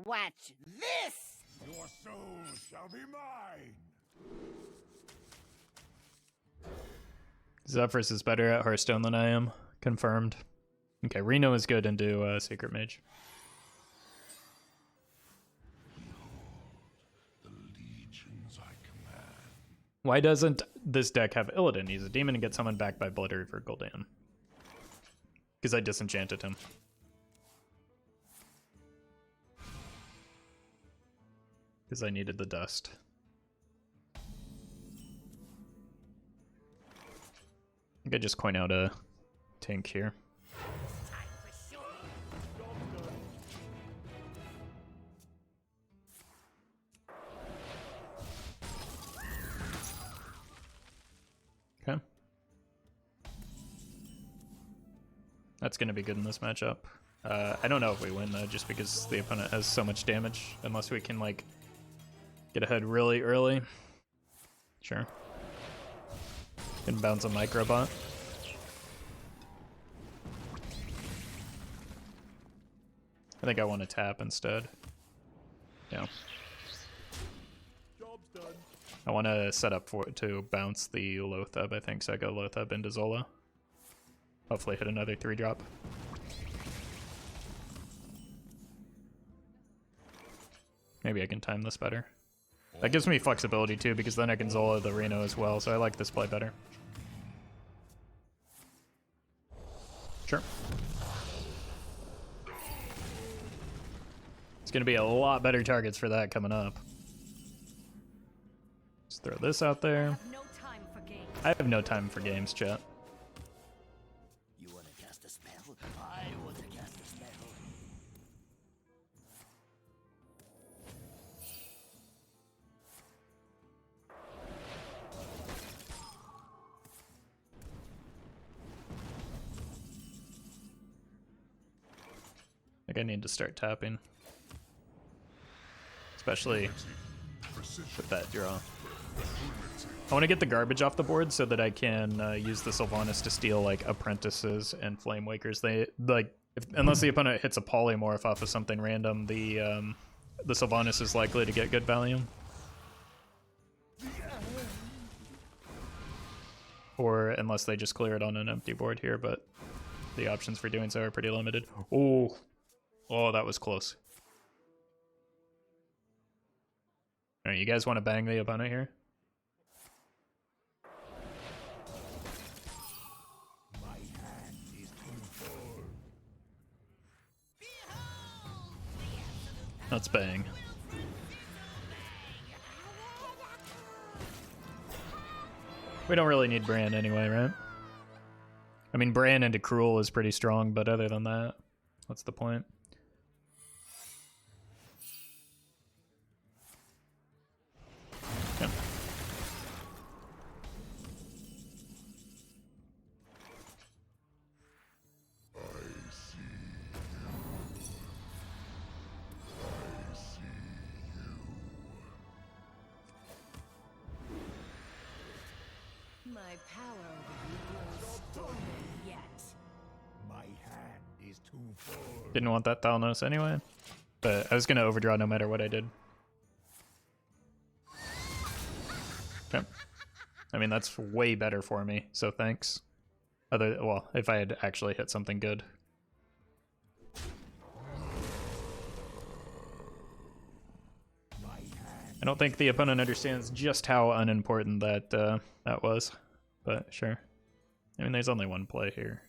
Watch this! Your soul shall be mine! Zephrys is better at Hearthstone than I am. Confirmed. Okay, Reno is good into Secret Mage. The legions I command. Why doesn't this deck have Illidan? He's a demon and gets summoned back by Blood River Gul'dan. Because I disenchanted him. Because I needed the dust. I think I just coin out a Tink here. Okay. That's going to be good in this matchup. I don't know if we win though, just because the opponent has so much damage, unless we can like get ahead really early. Sure. Can bounce a Microbot. I think I want to tap instead. Yeah. Job's done. I want to set up to bounce the Loatheb, I think, so I go Loatheb into Zola. Hopefully hit another 3-drop. Maybe I can time this better. That gives me flexibility too, because then I can Zola the Reno as well, so I like this play better. Sure. It's going to be a lot better targets for that coming up. Just throw this out there. I have no time for games, chat. You want to cast a spell? I want to cast a spell. I think I need to start tapping. Especially with that draw. I want to get the garbage off the board so that I can use the Sylvanas to steal like Apprentices and Flame Wakers. They like unless the opponent hits a Polymorph off of something random, the Sylvanas is likely to get good value. Or unless they just clear it on an empty board here, but the options for doing so are pretty limited. Oh, that was close. All right, you guys want to bang the opponent here? My hand is too full. Let's bang. We don't really need Brann anyway, right? I mean, Brann into Cruel is pretty strong, but other than that, what's the point? Okay. My power grows stronger yet. My hand is too full. Didn't want that Thalnos anyway, but I was gonna overdraw no matter what I did. Okay. I mean, that's way better for me, so thanks. Well, if I had actually hit something good. I don't think the opponent understands just how unimportant that that was, but sure. I mean, there's only one play here,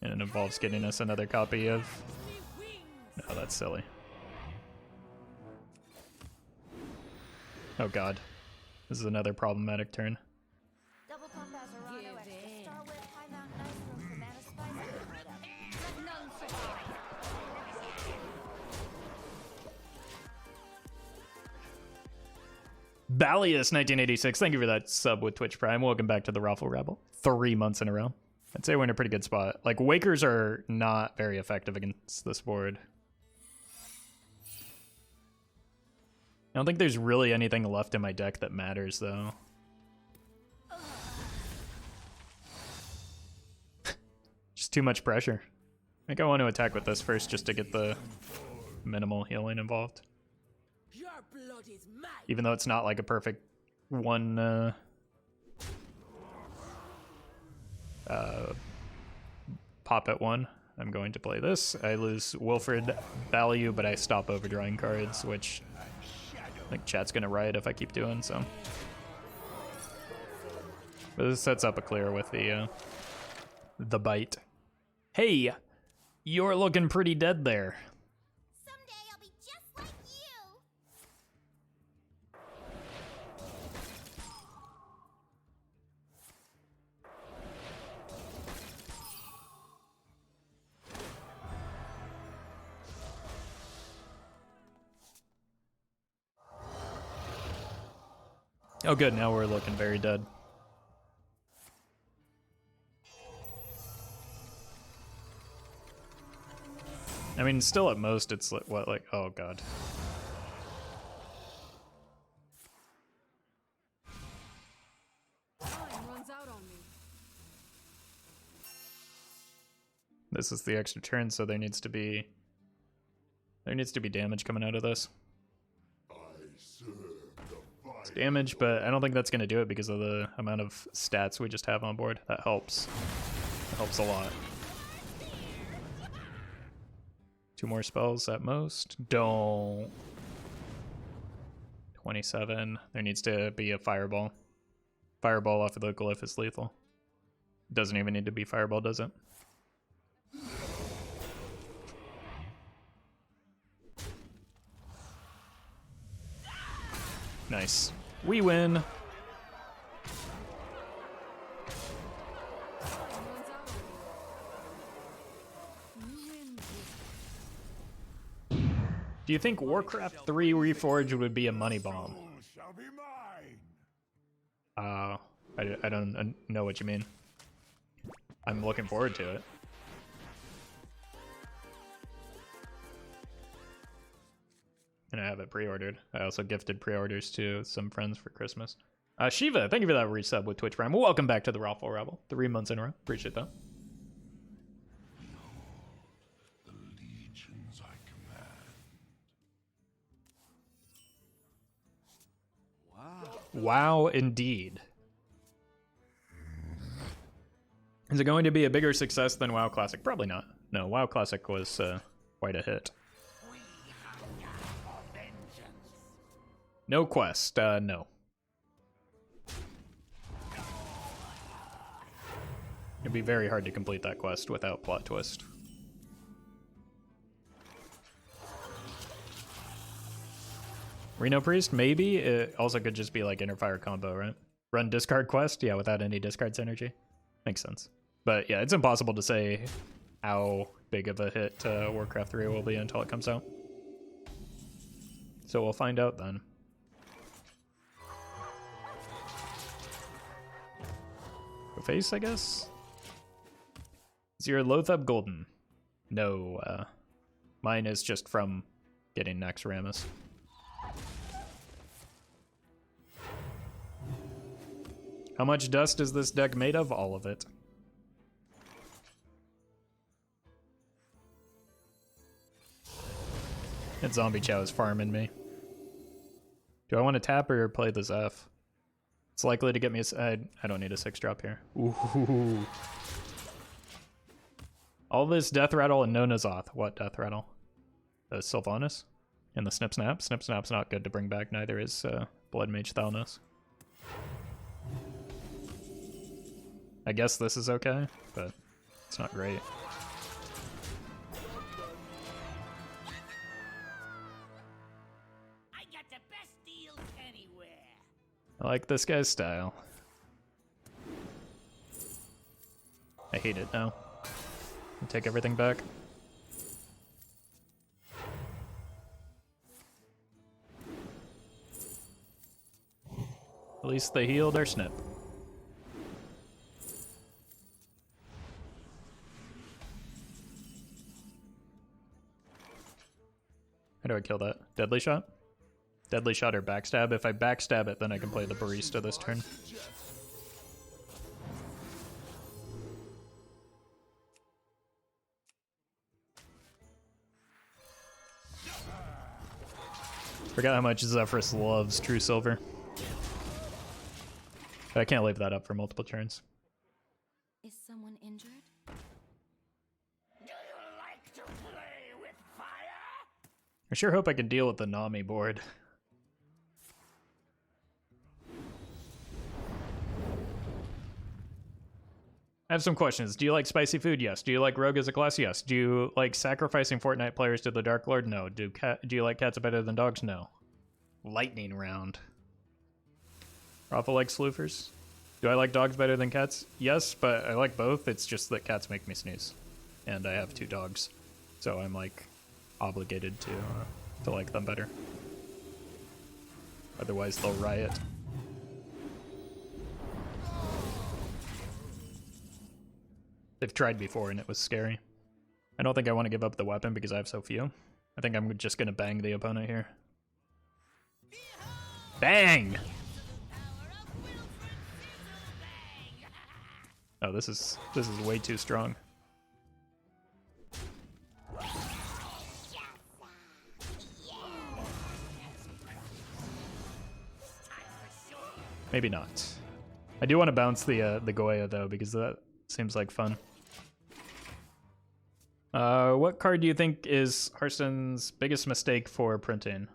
and it involves getting us another copy of... No, that's silly. Oh god. This is another problematic turn. Double combat Reno Jackson. Star with High Mountain Ice Room for Mana Spice and Hideout. Let none survive. Balius1986, thank you for that sub with Twitch Prime. Welcome back to the Roffle Rabble. 3 months in a row. I'd say we're in a pretty good spot. Like, Wakers are not very effective against this board. I don't think there's really anything left in my deck that matters, though. Just too much pressure. I think I want to attack with this first just to get the minimal healing involved. Your blood is mine. Even though it's not like a perfect one pop at one. I'm going to play this. I lose Wilfred value, but I stop overdrawing cards, which I think chat's gonna riot if I keep doing so. But this sets up a clear with the bite. Hey, you're looking pretty dead there. Someday I'll be just like you. Oh good, now we're looking very dead. I mean, still at most it's like, what, like, oh god. Time runs out on me. This is the extra turn, so there needs to be damage coming out of this. It's damage, but I don't think that's gonna do it because of the amount of stats we just have on board. That helps. That helps a lot. 2 more spells at most. Don't. 27. There needs to be a fireball. Fireball off of the glyph is lethal. Doesn't even need to be fireball, does it? Nice. We win. Time runs out on me. You win this. Do you think Warcraft 3 Reforged would be a money bomb? Soul shall be mine. I don't know what you mean. I'm looking forward to it. And I have it pre-ordered. I also gifted pre-orders to some friends for Christmas. Shiva, thank you for that resub with Twitch Prime. Welcome back to the Roffle Rebel. 3 months in a row. Appreciate that. The legions I command. Wow, indeed. Is it going to be a bigger success than WoW Classic? Probably not. No, WoW Classic was quite a hit. No quest, no. It'd be very hard to complete that quest without plot twist. Reno Priest, maybe. It also could just be like inner fire combo, right? Run discard quest, yeah, without any discard synergy. Makes sense. But yeah, it's impossible to say how big of a hit Warcraft 3 will be until it comes out. So we'll find out then. Go face, I guess? Is your Loatheb golden? No, mine is just from getting Naxxramas. How much dust is this deck made of? All of it. That zombie chow is farming me. Do I want to tap or play the Zeph? It's likely to get me a... I don't need a 6-drop here. Ooh. All this Death Rattle and no N'Zoth. What Death Rattle? The Sylvanas? And the Snip Snap? Snip Snap's not good to bring back, neither is Bloodmage Thalnos. I guess this is okay, but it's not great. I got the best deals anywhere. I like this guy's style. I hate it now. I take everything back. At least they healed our Snip. How do I kill that? Deadly shot? Deadly shot or backstab? If I backstab it, then I can play the Barista this turn. Forgot how much Zephrys loves True Silver. But I can't leave that up for multiple turns. Is someone injured? Do you like to play with fire? I sure hope I can deal with the Nami board. I have some questions. Do you like spicy food? Yes. Do you like Rogue as a class? Yes. Do you like sacrificing Fortnite players to the Dark Lord? No. Do you like cats better than dogs? No. Lightning round. Roffle likes sloofers. Do I like dogs better than cats? Yes, but I like both. It's just that cats make me sneeze. And I have 2 dogs. So I'm like obligated to like them better. Otherwise they'll riot. They've tried before and it was scary. I don't think I want to give up the weapon because I have so few. I think I'm just gonna bang the opponent here. Bang! Oh, this is way too strong. Maybe not. I do want to bounce the Goya though because that seems like fun. What card do you think is Hearthstone's biggest mistake for printing?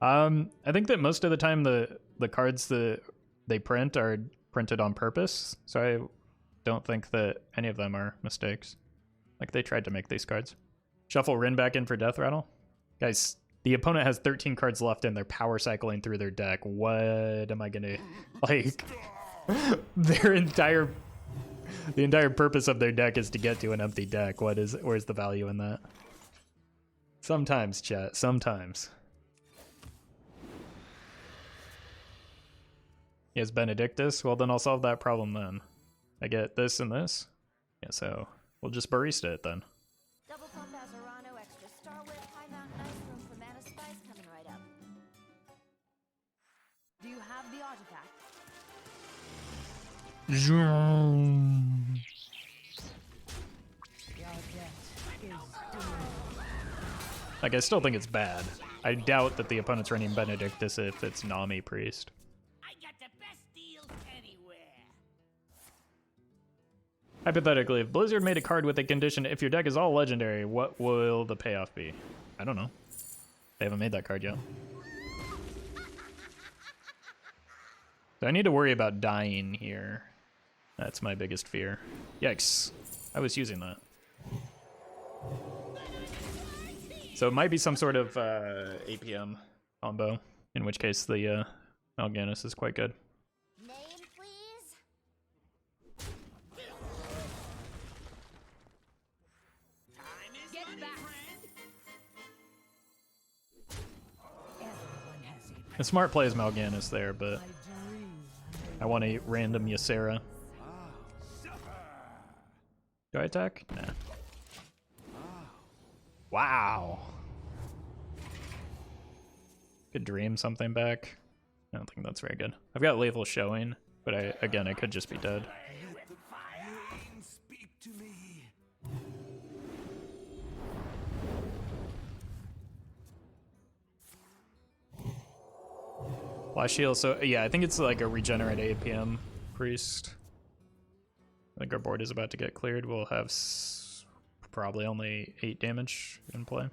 I think that most of the time the cards that they print are printed on purpose, so I don't think that any of them are mistakes. Like, they tried to make these cards. Shuffle Rin back in for Death Rattle. Guys, the opponent has 13 cards left and they're power cycling through their deck. What am I gonna... Like, the entire purpose of their deck is to get to an empty deck. Where's the value in that? Sometimes, chat, sometimes. He has Benedictus? Well, then I'll solve that problem then. I get this and this? Yeah, so we'll just barista it then. Double pump Azarano, extra Star Whip, high mount, nice room for mana spice coming right up. Do you have the artifact? Like, I still think it's bad. I doubt that the opponent's running Benedictus if it's Nami Priest. I got the best deals anywhere. Hypothetically, if Blizzard made a card with a condition, if your deck is all legendary, what will the payoff be? I don't know. They haven't made that card yet. So I need to worry about dying here. That's my biggest fear. Yikes. I was using that. So it might be some sort of APM combo, in which case the Mal'Ganis is quite good. Name, please? Get back! A smart play is Mal'Ganis there, but I want a random Ysera. Do I attack? Nah. Wow. Could dream something back. I don't think that's very good. I've got lethal showing, but I could just be dead. Speak to me. Flash heal, so yeah, I think it's like a regenerate APM priest. I think our board is about to get cleared. We'll have probably only 8 damage in play.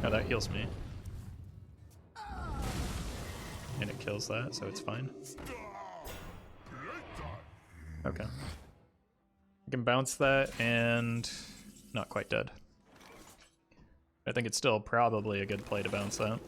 Oh, that heals me. And it kills that, so it's fine. Okay. I can bounce that and not quite dead. I think it's still probably a good play to bounce that.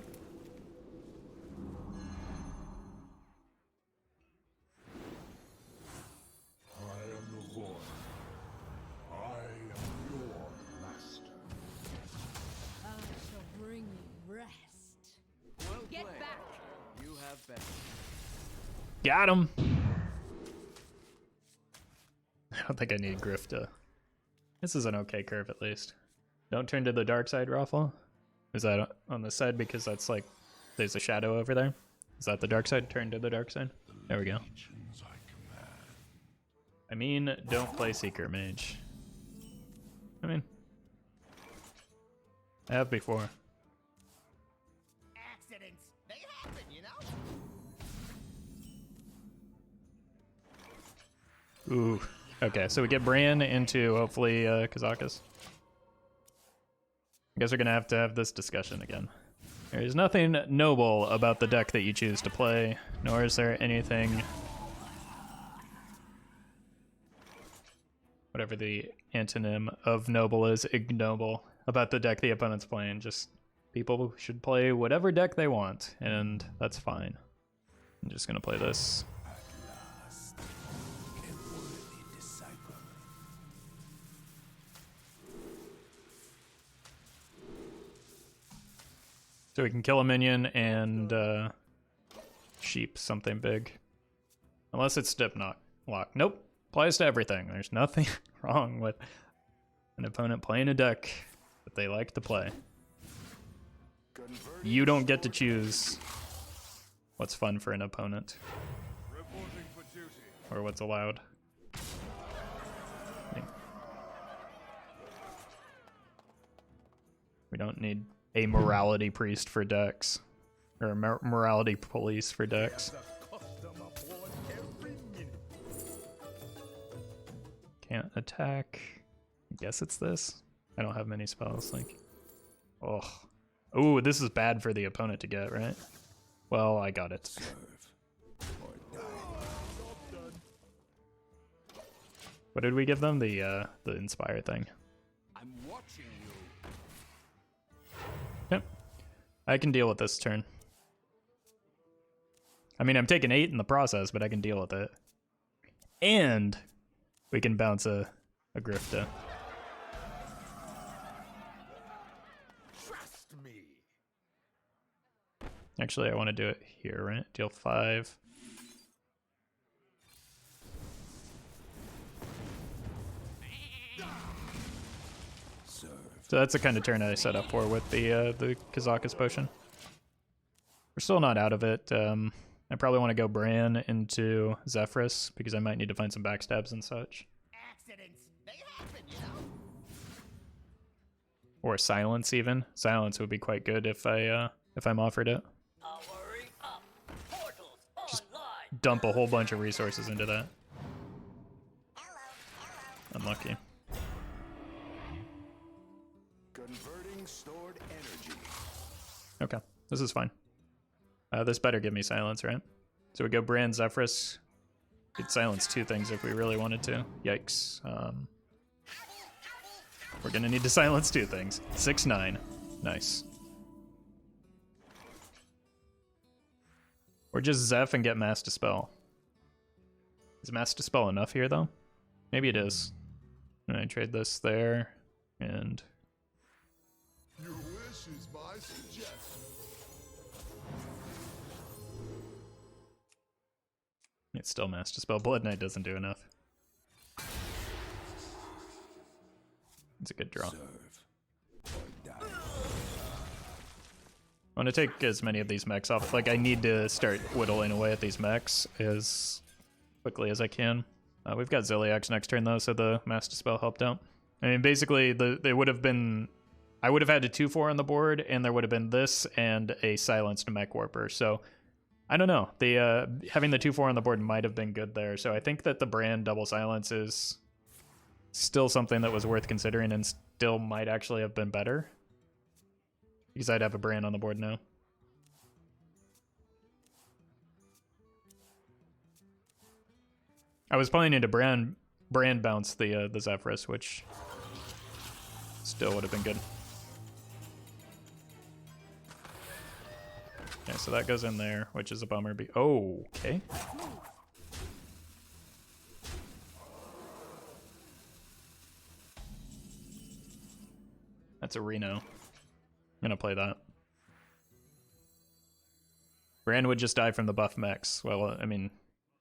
Got him! I don't think I need Griftah. This is an okay curve at least. Don't turn to the dark side, Roffle. Is that on the side because that's like, there's a shadow over there? Is that the dark side? Turn to the dark side? There we go. I mean, don't play Seeker Mage. I mean, I have before. Accidents, they happen, you know? Ooh. Okay, so we get Brann into hopefully Kazakus. I guess we're gonna have to have this discussion again. There is nothing noble about the deck that you choose to play, nor is there anything, whatever the antonym of noble is, ignoble, about the deck the opponent's playing. Just people should play whatever deck they want, and that's fine. I'm just gonna play this. So we can kill a minion and sheep something big. Unless it's step knock lock. Nope. Applies to everything. There's nothing wrong with an opponent playing a deck that they like to play. You don't get to choose what's fun for an opponent. Or what's allowed. We don't need a morality priest for decks. Or a morality police for decks. Can't attack. I guess it's this. I don't have many spells, like. Oh. Ooh, this is bad for the opponent to get, right? Well, I got it. What did we give them? The inspire thing. I'm watching you. Yep. I can deal with this turn. I mean, I'm taking 8 in the process, but I can deal with it. And we can bounce a Griftah. Trust me. Actually, I want to do it here, right? Deal 5. So that's the kind of turn I set up for with the Kazakus potion. We're still not out of it. I probably want to go Brann into Zephrys because I might need to find some backstabs and such. Accidents, they happen, you know? Or silence even. Silence would be quite good if I'm offered it. Powering up. Portals Just online. dump a whole bunch of resources into that. Unlucky. Converting stored energy. Okay, this is fine. This better give me silence, right? So we go Brann, Zephrys. Could silence 2 things if we really wanted to. Yikes. We're gonna need to silence 2 things. 6-9. Nice. Or just Zeph and get Mass Dispel. Is Mass Dispel enough here, though? Maybe it is. And I trade this there, and... Your wish is my suggestion. It's still Mass Dispel. Blood Knight doesn't do enough. It's a good draw. I want to take as many of these mechs off. Like, I need to start whittling away at these mechs as quickly as I can. We've got Zilliax next turn, though, so the Mass Dispel helped out. I mean, basically, they would have been... I would have had a 2-4 on the board, and there would have been this and a silenced Mech Warper, so... I don't know. The having the 2-4 on the board might have been good there, so I think that the Brann double silence is still something that was worth considering and still might actually have been better. Because I'd have a Brann on the board now. I was planning to Brann bounce the Zephrys, which still would have been good. Okay, so that goes in there, which is a bummer. Oh, okay. That's a Reno. I'm gonna play that. Brann would just die from the buff mechs. Well, I mean,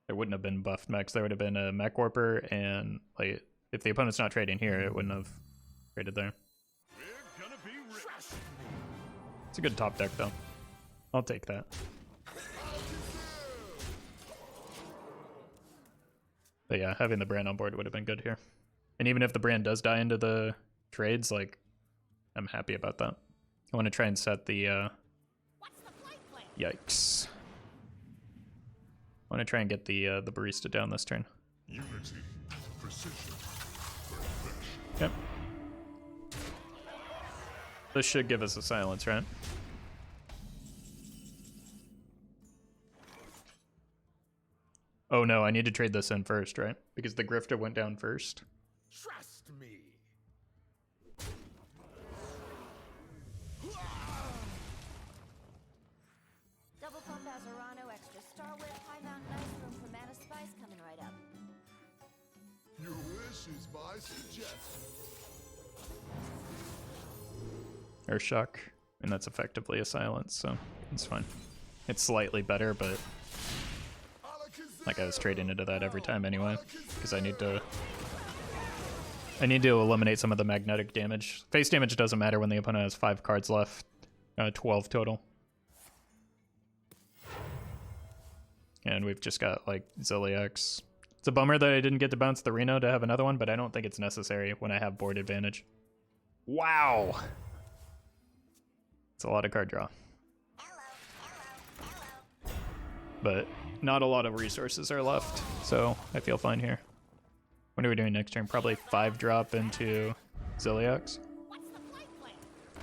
there wouldn't have been buffed mechs. There would have been a Mech Warper, and like, if the opponent's not trading here, it wouldn't have traded there. It's a good top deck, though. I'll take that. But yeah, having the Brann on board would have been good here. And even if the Brann does die into the trades, like, I'm happy about that. I want to try and set the, yikes. I want to try and get the Barista down this turn. Unity, precision, perfection. Yep. This should give us a silence, right? Oh no, I need to trade this in first, right? Because the Griftah went down first. Trust me. Double pump Azarano, extra Star Whip, high mountain ice room for mana spice coming right up. Your wish is my suggestion. Or shock, and that's effectively a silence, so it's fine. It's slightly better, but like I was trading into that every time anyway, because I need to eliminate some of the magnetic damage. Face damage doesn't matter when the opponent has 5 cards left, 12 total. And we've just got like Zilliax. It's a bummer that I didn't get to bounce the Reno to have another one, but I don't think it's necessary when I have board advantage. Wow! It's a lot of card draw. But not a lot of resources are left, so I feel fine here. What are we doing next turn? Probably 5 drop into Zilliax.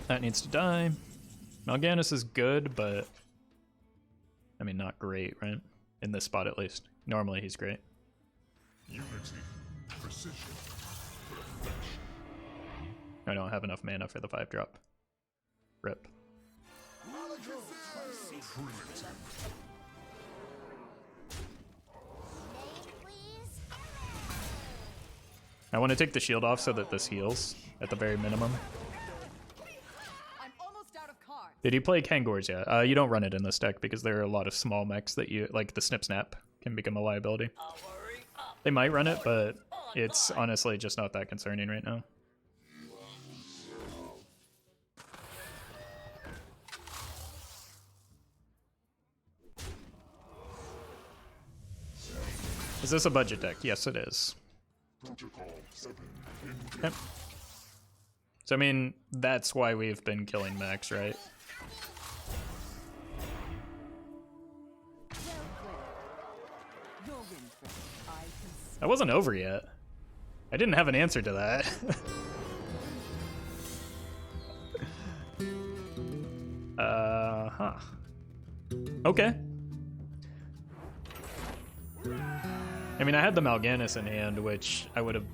That needs to die. Mal'Ganis is good, but I mean, not great, right? In this spot at least. Normally he's great. Unity, precision, perfection. I don't have enough mana for the 5 drop. Rip. I want to take the shield off so that this heals at the very minimum. I'm almost out of cards. Did he play Kangors yet? You don't run it in this deck because there are a lot of small mechs that you like. The Snip Snap can become a liability. They might run it, but it's honestly just not that concerning right now. Is this a budget deck? Yes, it is. Protocol 7. Yep. So I mean, that's why we've been killing mechs, right? I wasn't over yet. I didn't have an answer to that. Huh. Okay. I mean, I had the Mal'Ganis in hand, which I would have